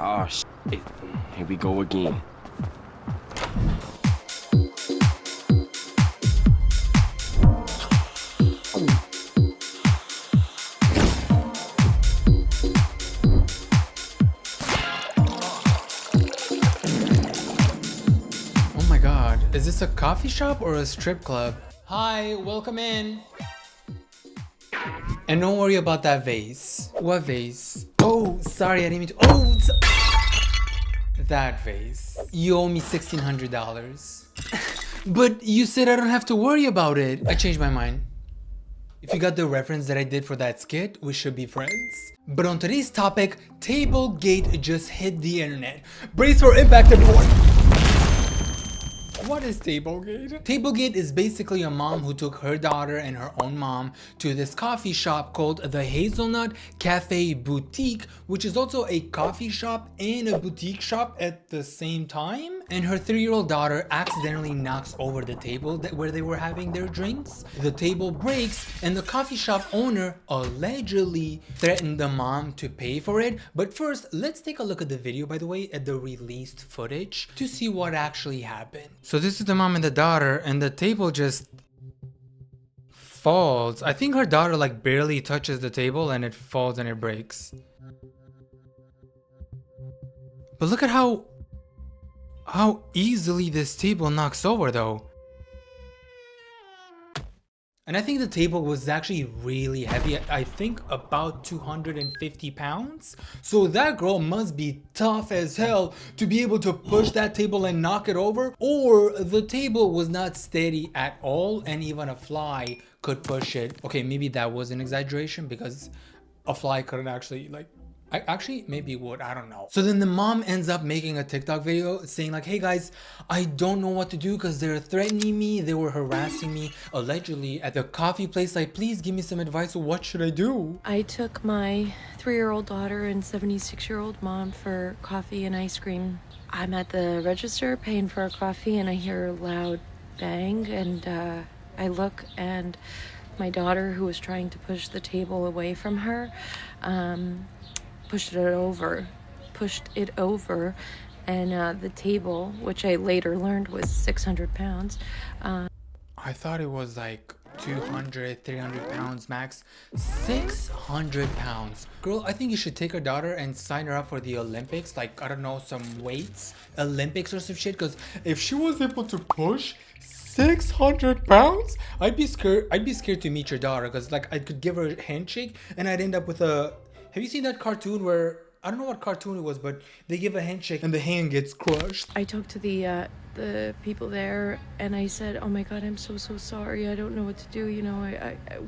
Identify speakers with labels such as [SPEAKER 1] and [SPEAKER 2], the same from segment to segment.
[SPEAKER 1] Oh, shit. Here we go again.
[SPEAKER 2] Oh my god, is this a coffee shop or a strip club? Hi, welcome in. And don't worry about that vase. What vase? Oh, sorry, I didn't mean to. Oh, that vase. You owe me $1,600. But you said I don't have to worry about it. I changed my mind. If you got the reference that I did for that skit, we should be friends. But on today's topic, Tablegate just hit the internet. Brace for impact, everyone. What is Tablegate? Tablegate is basically a mom who took her daughter and her own mom to this coffee shop called the Hazelnut Cafe Boutique, which is also a coffee shop and a boutique shop at the same time. And her 3-year-old daughter accidentally knocks over the table where they were having their drinks. The table breaks and the coffee shop owner allegedly threatened the mom to pay for it. But first, let's take a look at the video, by the way, at the released footage to see what actually happened. So this is the mom and the daughter, and the table just falls. I think her daughter like barely touches the table and it falls and it breaks. But look at how easily this table knocks over though. And I think the table was actually really heavy. I think about 250 pounds. So that girl must be tough as hell to be able to push that table and knock it over. Or the table was not steady at all and even a fly could push it. Okay, maybe that was an exaggeration because a fly couldn't actually maybe it would, I don't know. So then the mom ends up making a TikTok video saying like, hey guys, I don't know what to do because they're threatening me, they were harassing me allegedly at the coffee place. Like, please give me some advice. What should I do?
[SPEAKER 3] I took my 3-year-old daughter and 76-year-old mom for coffee and ice cream. I'm at the register paying for a coffee and I hear a loud bang and I look and my daughter, who was trying to push the table away from her, pushed it over, and the table, which I later learned was 600 pounds.
[SPEAKER 2] I thought it was like 200, 300 pounds max. 600 pounds. Girl, I think you should take her daughter and sign her up for the Olympics. Like, I don't know, some weights, Olympics or some shit. Because if she was able to push 600 pounds, I'd be scared to meet your daughter. Because like I could give her a handshake and I'd end up with a... Have you seen that cartoon where, I don't know what cartoon it was, but they give a handshake and the hand gets crushed?
[SPEAKER 3] I talked to the people there and I said, oh my God, I'm so sorry. I don't know what to do. You know,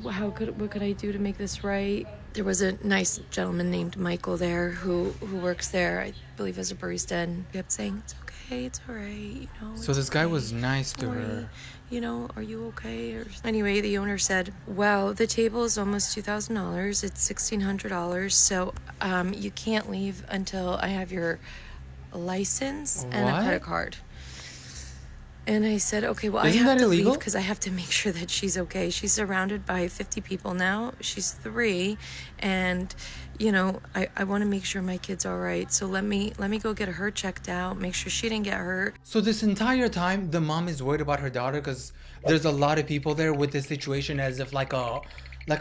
[SPEAKER 3] what could I do to make this right? There was a nice gentleman named Michael there who works there, I believe as a barista, and kept saying, it's okay, it's all right, you know.
[SPEAKER 2] So this guy was nice to her.
[SPEAKER 3] You know, are you okay? Anyway, the owner said, well, the table is almost $2,000. It's $1,600. So you can't leave until I have your license and a credit card. And I said, okay, well,
[SPEAKER 2] Isn't
[SPEAKER 3] I have
[SPEAKER 2] that
[SPEAKER 3] to
[SPEAKER 2] illegal?
[SPEAKER 3] leave because I have to make sure that she's okay. She's surrounded by 50 people now. She's 3. And, you know, I want to make sure my kid's all right. So let me go get her checked out, make sure she didn't get hurt.
[SPEAKER 2] So this entire time, the mom is worried about her daughter because there's a lot of people there with this situation as if like a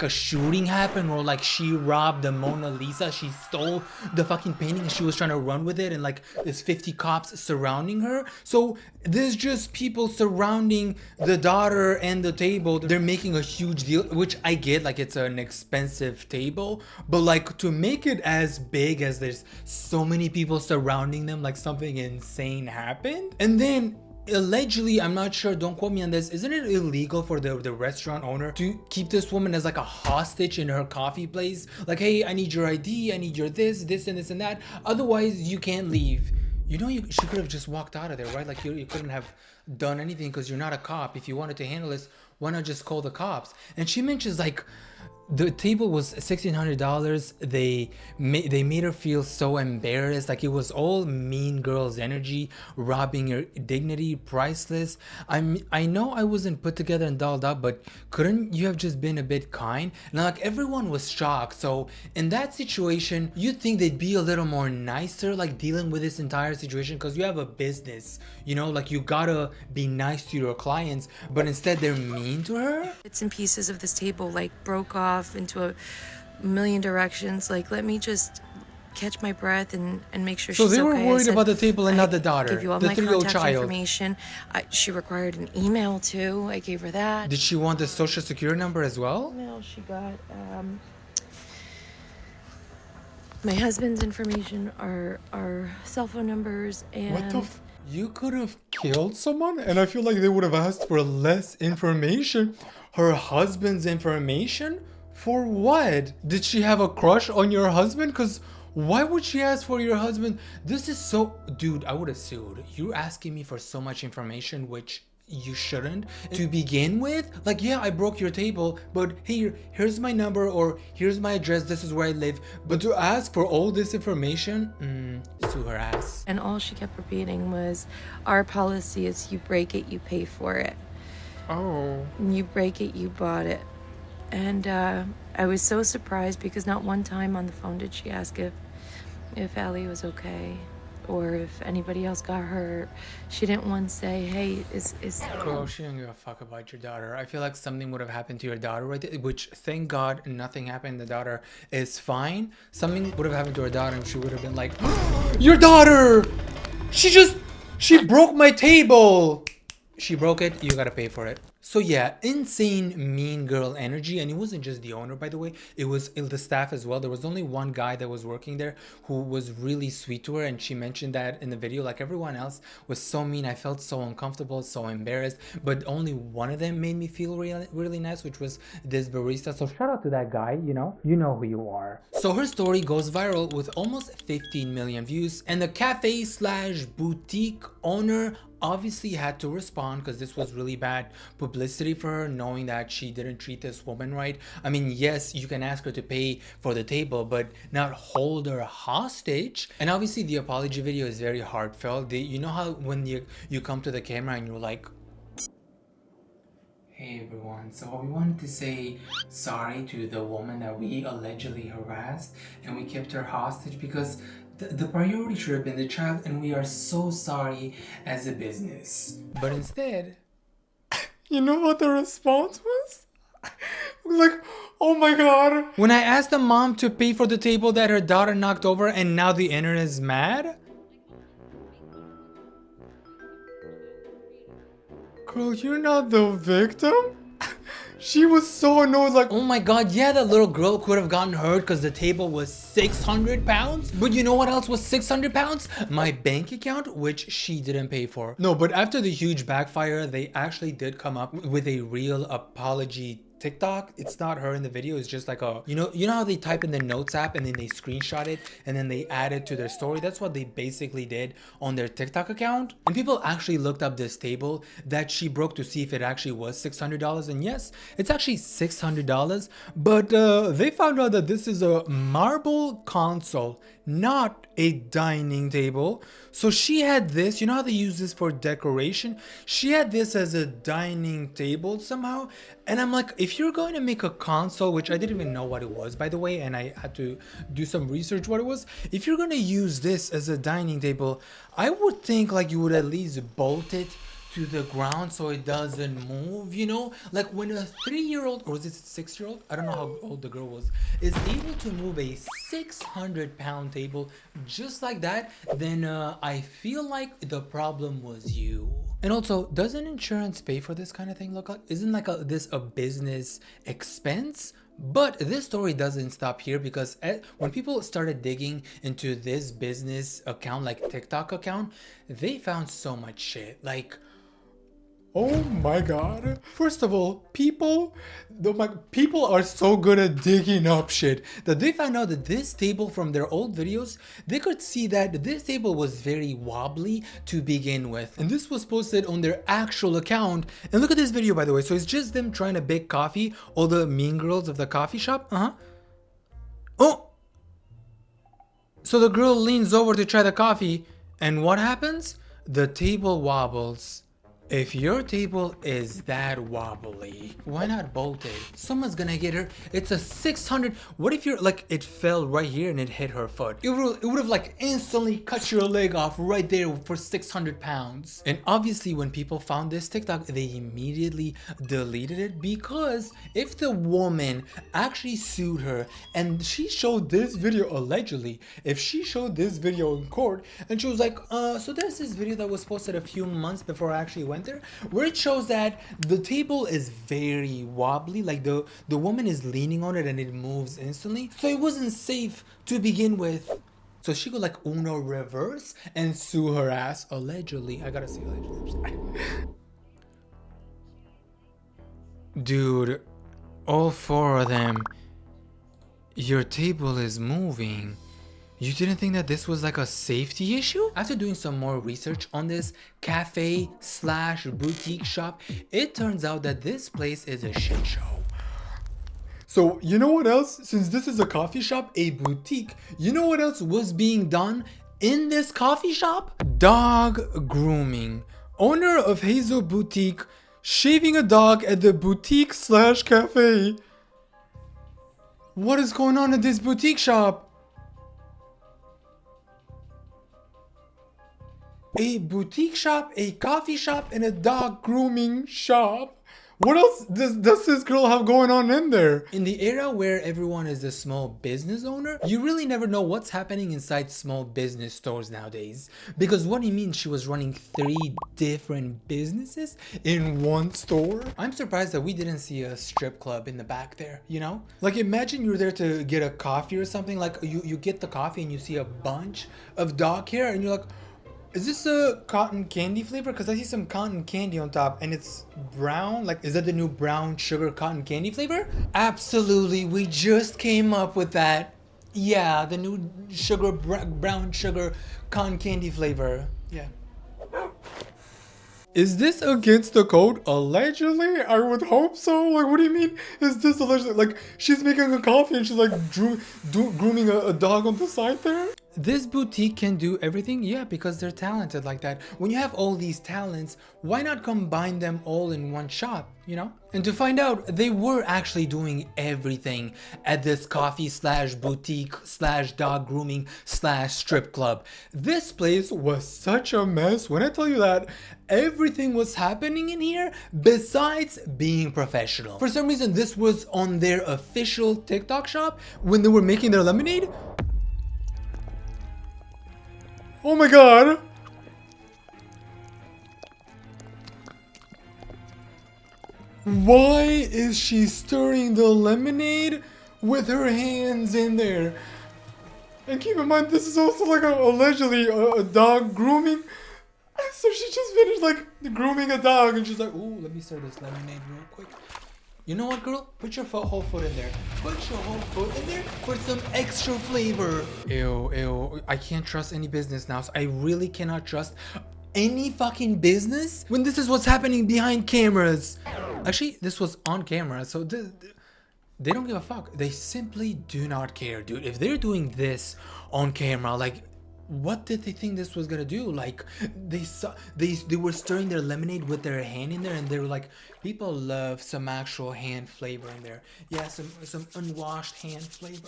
[SPEAKER 2] shooting happened or like she robbed the Mona Lisa. She stole the fucking painting and she was trying to run with it and like there's 50 cops surrounding her. So there's just people surrounding the daughter and the table. They're making a huge deal, which I get, like it's an expensive table, but like to make it as big as there's so many people surrounding them, like something insane happened. And then allegedly, I'm not sure, don't quote me on this, isn't it illegal for the restaurant owner to keep this woman as like a hostage in her coffee place? Like, hey, I need your ID, I need your this and this and that, otherwise you can't leave. You know, she could have just walked out of there, right? Like you couldn't have done anything because you're not a cop. If you wanted to handle this, why not just call the cops? And she mentions like the table was $1,600. They made her feel so embarrassed, like it was all mean girls energy, robbing her dignity, priceless. I know I wasn't put together and dolled up, but couldn't you have just been a bit kind? Now, like, everyone was shocked. So in that situation, you'd think they'd be a little more nicer, like dealing with this entire situation, because you have a business, you know, like you gotta be nice to your clients, but instead they're mean to her.
[SPEAKER 3] Bits and pieces of this table like broke off into a million directions. Like, let me just catch my breath and make sure
[SPEAKER 2] So
[SPEAKER 3] she's okay.
[SPEAKER 2] they were
[SPEAKER 3] I
[SPEAKER 2] worried
[SPEAKER 3] said,
[SPEAKER 2] about the table and
[SPEAKER 3] I
[SPEAKER 2] not the daughter,
[SPEAKER 3] give you all
[SPEAKER 2] the
[SPEAKER 3] my
[SPEAKER 2] 3-year-old
[SPEAKER 3] contact
[SPEAKER 2] child.
[SPEAKER 3] information. She required an email too. I gave her that.
[SPEAKER 2] Did she want the social security number as well?
[SPEAKER 3] Email she got. My husband's information, our cell phone numbers, and
[SPEAKER 2] What the You could have killed someone, and I feel like they would have asked for less information. Her husband's information? For what? Did she have a crush on your husband? Because why would she ask for your husband? This is so... Dude, I would have sued. You're asking me for so much information, which you shouldn't to begin with. Like, yeah, I broke your table, but here's my number, or here's my address, this is where I live. But to ask for all this information, sue her ass.
[SPEAKER 3] and all she kept repeating was, our policy is you break it, you pay for it.
[SPEAKER 2] Oh.
[SPEAKER 3] You break it, you bought it. And I was so surprised because not one time on the phone did she ask if Allie was okay or if anybody else got hurt. She didn't once say, hey, is
[SPEAKER 2] Girl, she didn't give a fuck about your daughter. I feel like something would have happened to your daughter right there, which thank God nothing happened. The daughter is fine. Something would have happened to her daughter and she would have been like, your daughter! She broke my table! She broke it, you gotta pay for it. So yeah, insane mean girl energy. And it wasn't just the owner, by the way, it was the staff as well. There was only one guy that was working there who was really sweet to her, and she mentioned that in the video. Like, everyone else was so mean. I felt so uncomfortable, so embarrassed, but only one of them made me feel really nice, which was this barista. So shout out to that guy, you know who you are. So her story goes viral with almost 15 million views, and the cafe slash boutique owner obviously had to respond because this was really bad publicity for her, knowing that she didn't treat this woman right. I mean, yes, you can ask her to pay for the table, but not hold her hostage. And obviously the apology video is very heartfelt. You know how when you come to the camera and you're like, hey everyone, so we wanted to say sorry to the woman that we allegedly harassed and we kept her hostage because the priority should have been the child, and we are so sorry as a business. But instead, you know what the response was? It was like, oh my god. When I asked the mom to pay for the table that her daughter knocked over and now the internet is mad? Girl, you're not the victim? She was so annoyed, like, oh my god, yeah, that little girl could have gotten hurt because the table was 600 pounds. But you know what else was 600 pounds? My bank account, which she didn't pay for. No, but after the huge backfire, they actually did come up with a real apology TikTok. It's not her in the video, it's just like a, you know how they type in the notes app and then they screenshot it and then they add it to their story? That's what they basically did on their TikTok account. And people actually looked up this table that she broke to see if it actually was $600, and yes, it's actually $600, but they found out that this is a marble console, not a dining table. So she had this, you know how they use this for decoration? She had this as a dining table somehow. And I'm like, if you're going to make a console, which I didn't even know what it was, by the way, and I had to do some research what it was. If you're going to use this as a dining table, I would think like you would at least bolt it to the ground so it doesn't move, you know? Like when a 3-year-old, or is it a 6-year-old? I don't know how old the girl was, is able to move a 600-pound table just like that, then I feel like the problem was you. And also, doesn't insurance pay for this kind of thing? Look, like, isn't like this a business expense? But this story doesn't stop here, because when people started digging into this business account, like TikTok account, they found so much shit. Like, Oh my god. First of all, people are so good at digging up shit that they found out that this table from their old videos, they could see that this table was very wobbly to begin with. And this was posted on their actual account. And look at this video, by the way. So it's just them trying to bake coffee, all the mean girls of the coffee shop. Oh! So the girl leans over to try the coffee, and what happens? The table wobbles. If your table is that wobbly, why not bolt it? Someone's gonna get her. It's a 600. What if you're like, it fell right here and it hit her foot? It would have like instantly cut your leg off right there for 600 pounds. And obviously when people found this TikTok, they immediately deleted it, because if the woman actually sued her and she showed this video, allegedly, if she showed this video in court and she was like, so there's this video that was posted a few months before I actually went there, where it shows that the table is very wobbly, like the woman is leaning on it and it moves instantly, so it wasn't safe to begin with. So she could like Uno reverse and sue her ass, allegedly. I gotta say allegedly. Dude, all four of them, your table is moving. You didn't think that this was like a safety issue? After doing some more research on this cafe/boutique shop, it turns out that this place is a shit show. So you know what else? Since this is a coffee shop, a boutique, you know what else was being done in this coffee shop? Dog grooming. Owner of Hazel Boutique shaving a dog at the boutique/cafe. What is going on at this boutique shop? A boutique shop, a coffee shop, and a dog grooming shop. What else does this girl have going on in there? In the era where everyone is a small business owner, you really never know what's happening inside small business stores nowadays. Because what do you mean she was running 3 different businesses in one store? I'm surprised that we didn't see a strip club in the back there, you know? Like imagine you're there to get a coffee or something, like you get the coffee and you see a bunch of dog hair and you're like, is this a cotton candy flavor? Because I see some cotton candy on top and it's brown. Like, is that the new brown sugar cotton candy flavor? Absolutely. We just came up with that. Yeah, the new brown sugar cotton candy flavor. Yeah. Is this against the code? Allegedly? I would hope so. Like, what do you mean? Is this allegedly? Like, she's making a coffee and she's like grooming a dog on the side there? This boutique can do everything? Yeah, because they're talented like that. When you have all these talents, why not combine them all in one shop, you know? And to find out, they were actually doing everything at this coffee/boutique/dog grooming/strip club. This place was such a mess. When I tell you that everything was happening in here besides being professional. For some reason, this was on their official TikTok shop when they were making their lemonade. Oh my god! Why is she stirring the lemonade with her hands in there? And keep in mind, this is also like allegedly a dog grooming. So she just finished like grooming a dog and she's like, ooh, let me stir this lemonade real quick. You know what, girl? Put your whole foot in there. Put your whole foot in there for some extra flavor. Ew. I can't trust any business now. So I really cannot trust any fucking business when this is what's happening behind cameras. Actually, this was on camera, so they don't give a fuck. They simply do not care, dude. If they're doing this on camera, like, what did they think this was gonna do? Like, they were stirring their lemonade with their hand in there, and they were like, people love some actual hand flavor in there. Yeah, some unwashed hand flavor.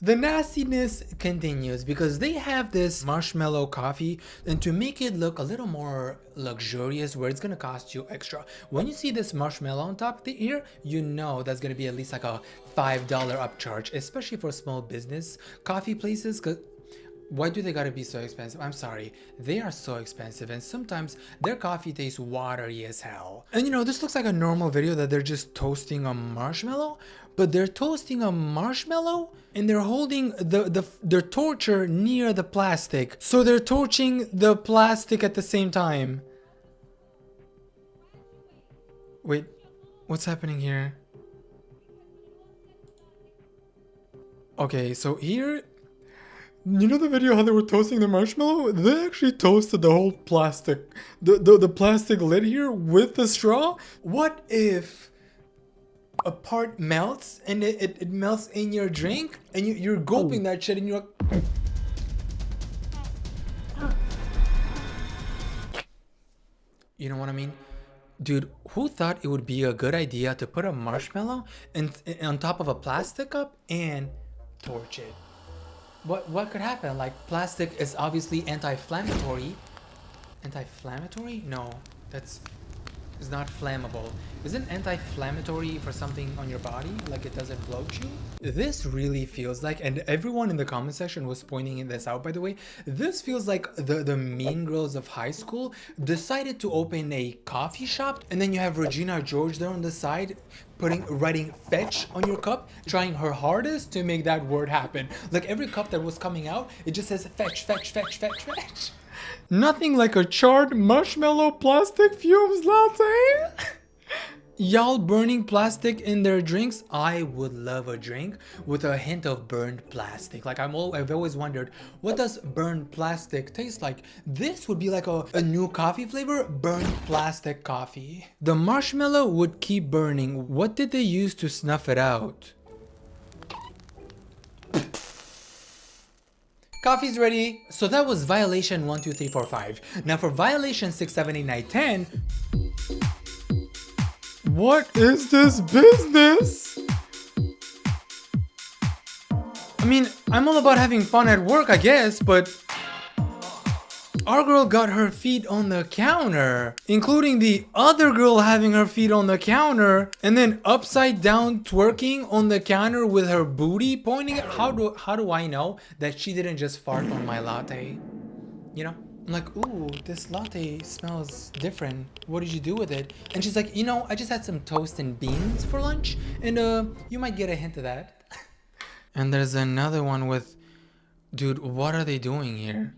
[SPEAKER 2] The nastiness continues because they have this marshmallow coffee, and to make it look a little more luxurious, where it's gonna cost you extra. When you see this marshmallow on top here, you know that's gonna be at least like a $5 upcharge, especially for small business coffee places. Cause why do they gotta be so expensive? I'm sorry, they are so expensive, and sometimes their coffee tastes watery as hell. And you know, this looks like a normal video that they're just toasting a marshmallow, but they're toasting a marshmallow and they're holding their torcher near the plastic. So they're torching the plastic at the same time. Wait, what's happening here? Okay, so here, you know the video how they were toasting the marshmallow? They actually toasted the whole plastic, the plastic lid here with the straw. What if a part melts and it melts in your drink and you're gulping that shit and you're like, you know what I mean? Dude, who thought it would be a good idea to put a marshmallow on top of a plastic cup and torch it? What could happen? Like, plastic is obviously anti-inflammatory. Anti-inflammatory? No, that's is not flammable. Isn't anti-inflammatory for something on your body? Like it doesn't bloat you? This really feels like, and everyone in the comment section was pointing this out, by the way, this feels like the mean girls of high school decided to open a coffee shop, and then you have Regina George there on the side writing fetch on your cup, trying her hardest to make that word happen. Like every cup that was coming out, it just says fetch, fetch, fetch, fetch, fetch. Nothing like a charred marshmallow plastic fumes latte. Y'all burning plastic in their drinks? I would love a drink with a hint of burned plastic. Like I've always wondered, what does burned plastic taste like? This would be like a new coffee flavor, burned plastic coffee. The marshmallow would keep burning. What did they use to snuff it out? Coffee's ready. So that was violation 1, 2, 3, 4, 5. Now for violation 6, 7, 8, 9, 10. What is this business? I mean, I'm all about having fun at work, I guess, but our girl got her feet on the counter, including the other girl having her feet on the counter, and then upside down twerking on the counter with her booty pointing at. How do I know that she didn't just fart on my latte? You know? I'm like, ooh, this latte smells different. What did you do with it? And she's like, you know, I just had some toast and beans for lunch, and you might get a hint of that. And there's another one with, dude, what are they doing here?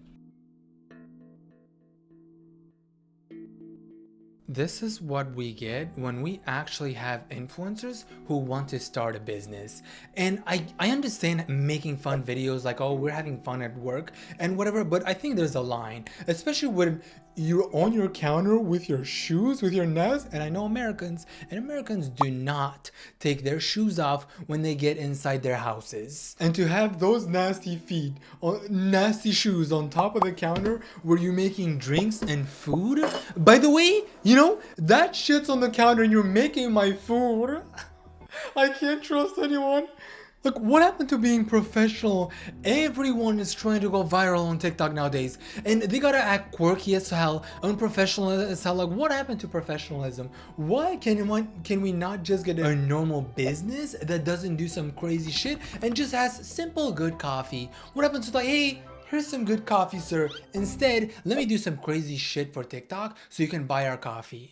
[SPEAKER 2] This is what we get when we actually have influencers who want to start a business. And I understand making fun videos like, oh, we're having fun at work and whatever, but I think there's a line, especially when you're on your counter with your shoes, with your nails. And I know Americans do not take their shoes off when they get inside their houses. And to have those nasty feet, nasty shoes on top of the counter where you're making drinks and food. By the way, you know, that shit's on the counter and you're making my food. I can't trust anyone. Look, what happened to being professional? Everyone is trying to go viral on TikTok nowadays. And they gotta act quirky as hell, unprofessional as hell. Like, what happened to professionalism? Why can we not just get a normal business that doesn't do some crazy shit and just has simple good coffee? What happens to like, hey, here's some good coffee, sir. Instead, let me do some crazy shit for TikTok so you can buy our coffee.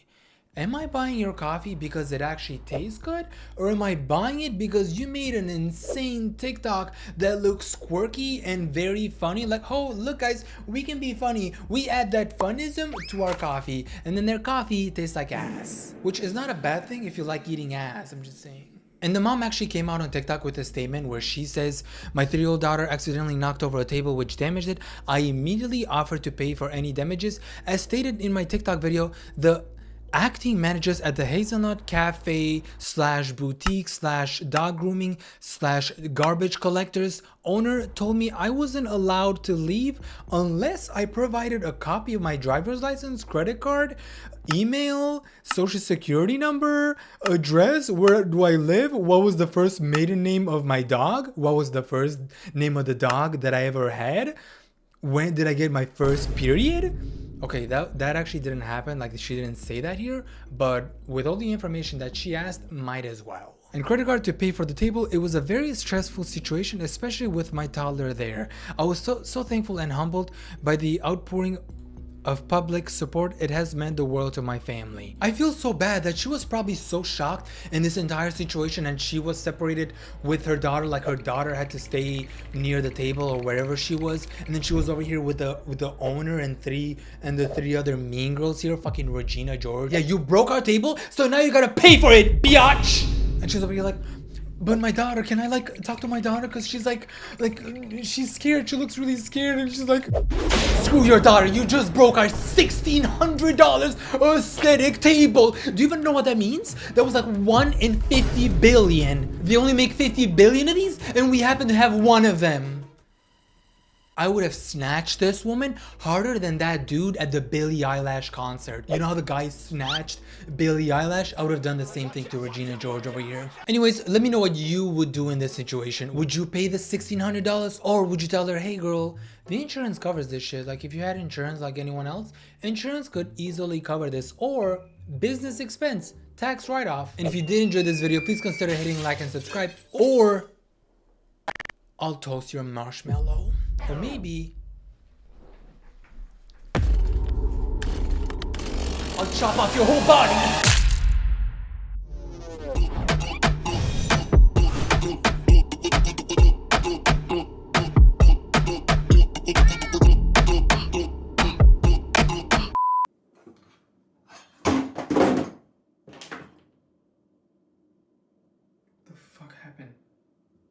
[SPEAKER 2] Am I buying your coffee because it actually tastes good? Or am I buying it because you made an insane TikTok that looks quirky and very funny? Like, oh, look guys, we can be funny. We add that funism to our coffee, and then their coffee tastes like ass. Which is not a bad thing if you like eating ass, I'm just saying. And the mom actually came out on TikTok with a statement where she says, my 3-year-old daughter accidentally knocked over a table which damaged it. I immediately offered to pay for any damages. As stated in my TikTok video, the acting managers at the Hazelnut Cafe / boutique / dog grooming / garbage collectors owner told me I wasn't allowed to leave unless I provided a copy of my driver's license, credit card, email, social security number, address, where do I live, what was the first maiden name of my dog, what was the first name of the dog that I ever had, when did I get my first period. Okay, that actually didn't happen, like she didn't say that here, but with all the information that she asked, might as well. And credit card to pay for the table, it was a very stressful situation, especially with my toddler there. I was so thankful and humbled by the outpouring of public support, it has meant the world to my family. I feel so bad that she was probably so shocked in this entire situation, and she was separated with her daughter, like her daughter had to stay near the table or wherever she was, and then she was over here with the owner and the three other mean girls here, fucking Regina George. Yeah, you broke our table, so now you gotta pay for it, biatch. And she's over here like, but my daughter, can I like talk to my daughter? Cause she's like she's scared. She looks really scared, and she's like, screw your daughter. You just broke our $1,600 aesthetic table. Do you even know what that means? That was like 1 in 50 billion. They only make 50 billion of these, and we happen to have one of them. I would have snatched this woman harder than that dude at the Billie Eilish concert. You know how the guy snatched Billie Eilish? I would have done the same thing to Regina George over here. Anyways, let me know what you would do in this situation. Would you pay the $1,600, or would you tell her, hey girl, the insurance covers this shit. Like if you had insurance like anyone else, insurance could easily cover this, or business expense, tax write-off. And if you did enjoy this video, please consider hitting like and subscribe, or I'll toast your marshmallow. Or maybe I'll chop off your whole body.